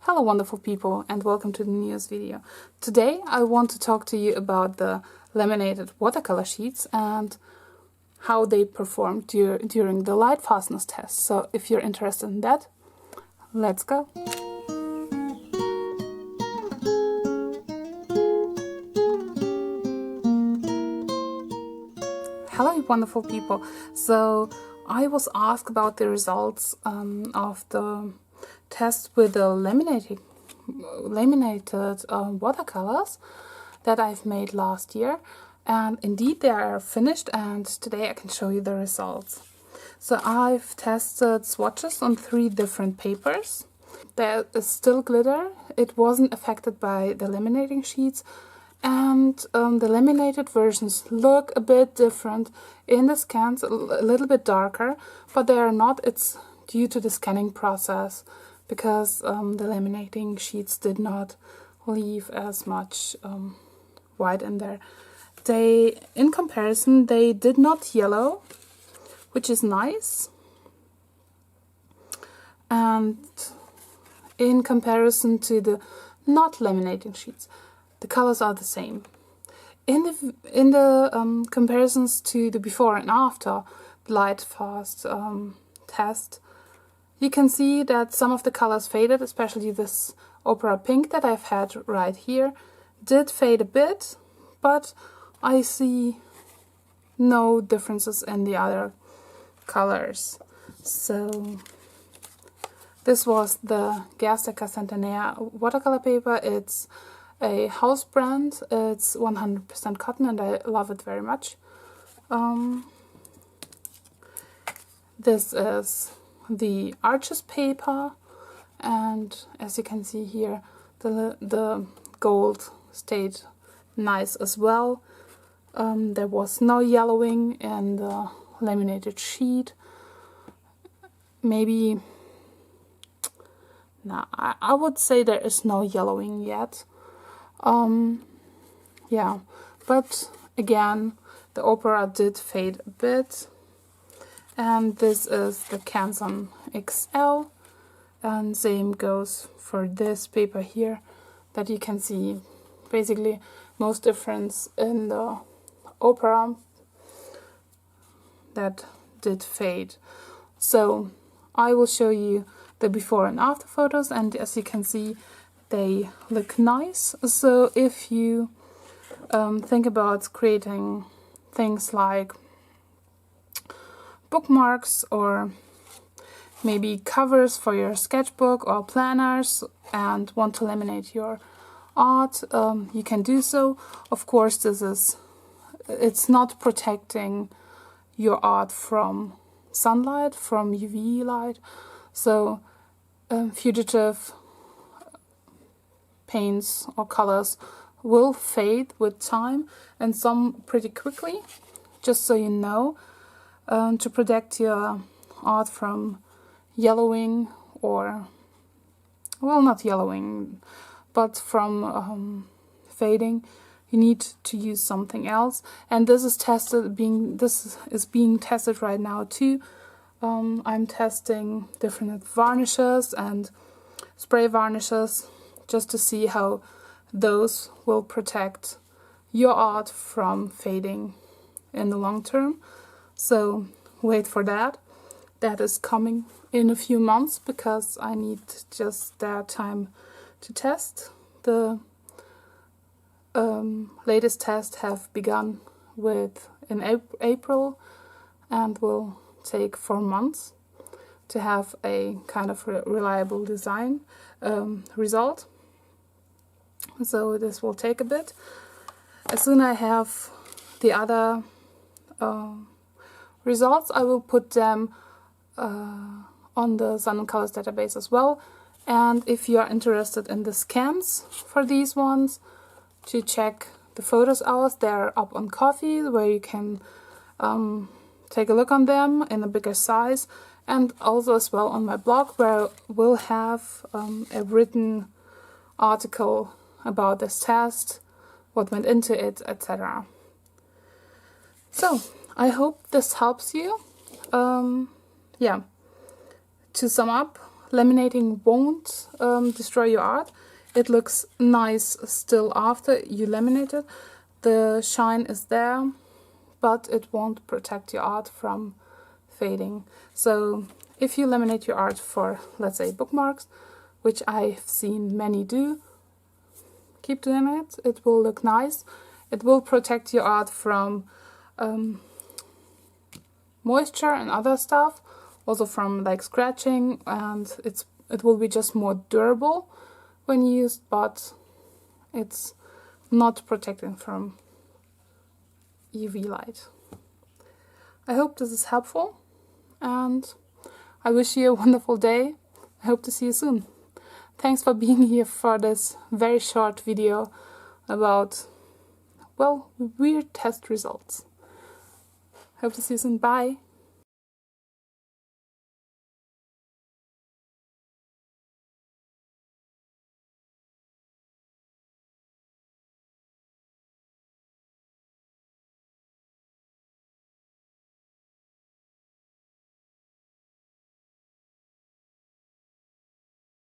Hello wonderful people and welcome to the newest video. Today I want to talk to you about the laminated watercolor sheets and how they perform during the light fastness test. So if you're interested in that, let's go! Hello wonderful people. So I was asked about the results of the test with the laminated watercolors that I've made last year, and indeed they are finished, and today I can show you the results. So I've tested swatches on 3 different papers. There is still glitter. It wasn't affected by the laminating sheets, and the laminated versions look a bit different in the scans, a little bit darker, but they are not. It's due to the scanning process, because the laminating sheets did not leave as much white in there. In comparison, they did not yellow, which is nice. And in comparison to the not laminating sheets, the colors are the same. In the comparisons to the before and after light fast test, you can see that some of the colors faded, especially this opera pink that I've had right here did fade a bit, but I see no differences in the other colors. So this was the Gerstaecker Centenaire watercolor paper. It's a house brand. It's 100% cotton and I love it very much. This is the Arches paper, and as you can see here, the gold stayed nice as well. There was no yellowing in the laminated sheet. Maybe, no, I would say there is no yellowing yet. Yeah, but again, the opera did fade a bit. And this is the Canson XL, and same goes for this paper here, that you can see basically most difference in the opera that did fade. So I will show you the before and after photos, and as you can see, they look nice. So if you think about creating things like bookmarks or maybe covers for your sketchbook or planners and want to laminate your art, you can do so. Of course, it's not protecting your art from sunlight, from UV light, so fugitive paints or colors will fade with time, and some pretty quickly, just so you know. To protect your art from yellowing, or, well, not yellowing, but from fading, you need to use something else. And this is being tested right now too. I'm testing different varnishes and spray varnishes just to see how those will protect your art from fading in the long term. So wait for that. That is coming in a few months, because I need just that time to test. The latest tests have begun in April and will take 4 months to have a kind of reliable design result. So this will take a bit. As soon as I have the other results, I will put them on the Sun & Colors database as well. And if you are interested in the scans for these ones, to check the photos out, they're up on Coffee, where you can take a look on them in a bigger size, and also as well on my blog, where we'll have a written article about this test, what went into it, etc. So I hope this helps you. Yeah, to sum up, laminating won't destroy your art. It looks nice still after you laminate it. The shine is there, but it won't protect your art from fading. So if you laminate your art for, let's say, bookmarks, which I've seen many do, keep doing it. It will look nice. It will protect your art from moisture and other stuff, also from like scratching, and it will be just more durable when used, but it's not protecting from UV light. I hope this is helpful, and I wish you a wonderful day. I hope to see you soon. Thanks for being here for this very short video about, well, weird test results. Hope to see you soon. Bye!